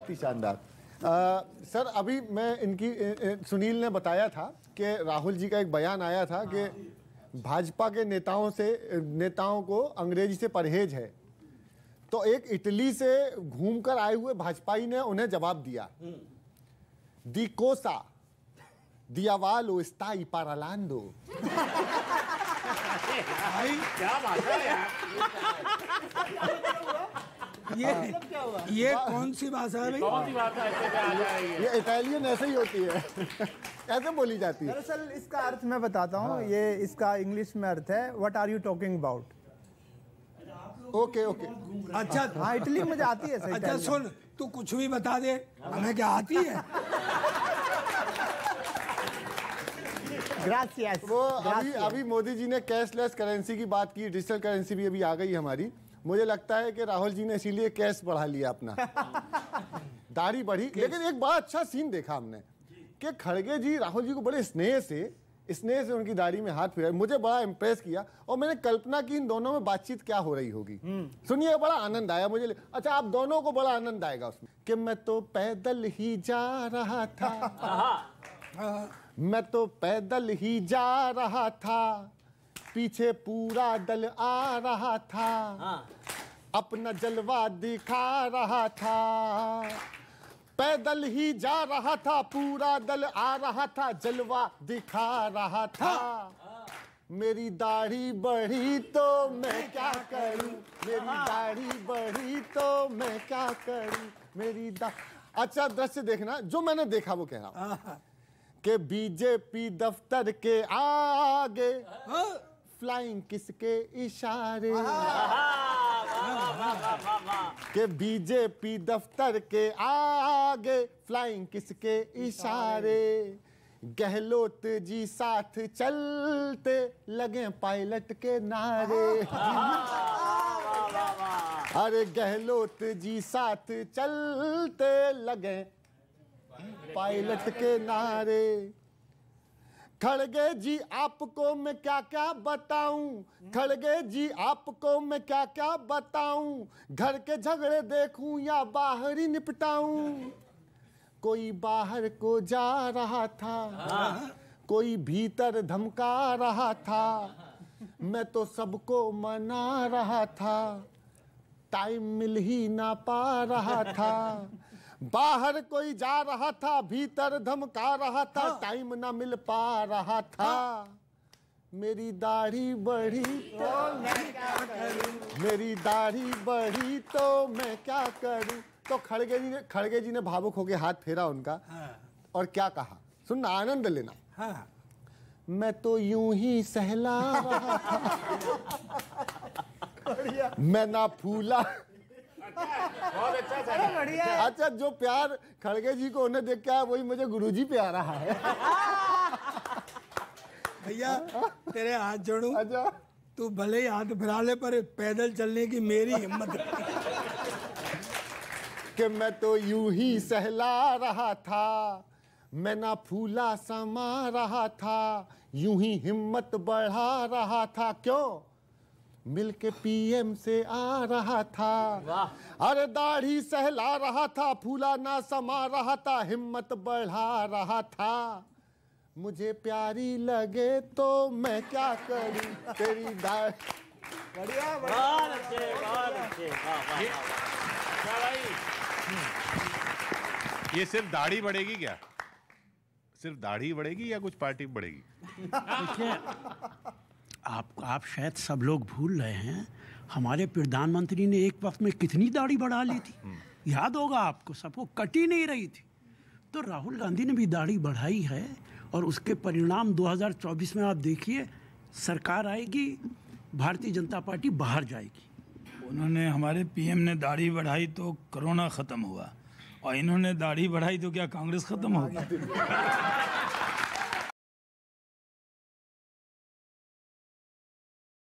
बहुत ही शानदार। सर अभी मैं इनकी सुनील ने बताया था कि राहुल जी का एक बयान आया था कि भाजपा के नेताओं को अंग्रेजी से परहेज है। तो एक इटली से घूमकर आए हुए भाजपाई ने उन्हें जवाब दिया, दी कोसा दियावालो स्टाई पारालांडो। क्या बात है यार, ये कौन सी भाषा है भाई? कौन सी बात है? ये इटालियन ऐसे ही होती है ऐसे बोली जाती है। दरअसल इसका अर्थ मैं बताता हूँ। ये इसका इंग्लिश में अर्थ है what are you talking about. Okay okay, अच्छा हाँ इटली में आती है। अच्छा सुन, तू कुछ भी बता दे, हमें क्या आती है? ग्रासियस। वो अभी मोदी जी ने कैशलेस करेंसी की बात की, डिजिटल करेंसी भी अभी आ गई हमारी। मुझे लगता है कि राहुल जी ने इसीलिए कैश बढ़ा लिया अपना, दाढ़ी बढ़ी। लेकिन एक बड़ा अच्छा सीन देखा हमने कि खड़गे जी राहुल जी को बड़े स्नेह से उनकी दाढ़ी में हाथ फिराया। मुझे बड़ा इम्प्रेस किया और मैंने कल्पना की इन दोनों में बातचीत क्या हो रही होगी। सुनिए, बड़ा आनंद आया मुझे। अच्छा, आप दोनों को बड़ा आनंद आएगा उसमें कि मैं तो पैदल ही जा रहा था, मैं तो पैदल ही जा रहा था, पीछे पूरा दल आ रहा था, अपना जलवा दिखा रहा था, पैदल ही जा रहा था, पूरा दल आ रहा था, जलवा दिखा रहा था। मेरी दाढ़ी बढ़ी तो मैं क्या करूं, मेरी दाढ़ी बढ़ी तो मैं क्या करूं, मेरी अच्छा दृश्य देखना, जो मैंने देखा वो कह रहा हूं कि बीजेपी दफ्तर के आगे फ्लाइंग किसके इशारे, के बीजेपी दफ्तर के आगे फ्लाइंग किसके इशारे, गहलोत जी साथ चलते लगे पायलट के नारे। अरे गहलोत जी साथ चलते लगे पायलट के नारे। खड़गे जी आपको मैं क्या क्या बताऊं, खड़गे जी आपको मैं क्या क्या बताऊं, घर के झगड़े देखूं या बाहर ही निपटाऊं। कोई बाहर को जा रहा था, कोई भीतर धमका रहा था, मैं तो सबको मना रहा था, टाइम मिल ही ना पा रहा था। बाहर कोई जा रहा था, भीतर धमका रहा था, टाइम ना मिल पा रहा था। मेरी दाढ़ी बढ़ी तो मैं क्या करूं, मेरी दाढ़ी बढ़ी तो मैं क्या करूं। तो खड़गे जी ने भावुक होकर हाथ फेरा उनका और क्या कहा, सुनना, आनंद लेना। मैं तो यूं ही सहला रहा था, मैं ना फूला। बहुत अच्छा। अच्छा, जो प्यार खड़गे जी को उन्हें देख के आया वही मुझे गुरुजी पे आ रहा है। भैया तेरे हाथ जोड़ूं। अच्छा, तू भले ही हाथ फिरा ले, पर पैदल चलने की मेरी हिम्मत कि मैं तो यूं ही सहला रहा था, मैं ना फूला समा रहा था, यूं ही हिम्मत बढ़ा रहा था। क्यों? मिलके पीएम से आ रहा था। अरे दाढ़ी सहला रहा था, फूला ना समा रहा था, हिम्मत बढ़ा रहा था। मुझे प्यारी लगे तो मैं क्या करूं, तेरी दाढ़ी। बढ़िया बहुत अच्छे, बहुत अच्छे। ये सिर्फ दाढ़ी बढ़ेगी क्या? सिर्फ दाढ़ी बढ़ेगी या कुछ पार्टी बढ़ेगी? देखिए, आप शायद सब लोग भूल रहे हैं, हमारे प्रधानमंत्री ने एक वक्त में कितनी दाढ़ी बढ़ा ली थी, याद होगा आपको, सबको कटी नहीं रही थी। तो राहुल गांधी ने भी दाढ़ी बढ़ाई है और उसके परिणाम 2024 में आप देखिए, सरकार आएगी, भारतीय जनता पार्टी बाहर जाएगी। उन्होंने, हमारे पीएम ने दाढ़ी बढ़ाई तो कोरोना खत्म हुआ, और इन्होंने दाढ़ी बढ़ाई तो क्या कांग्रेस खत्म होगी?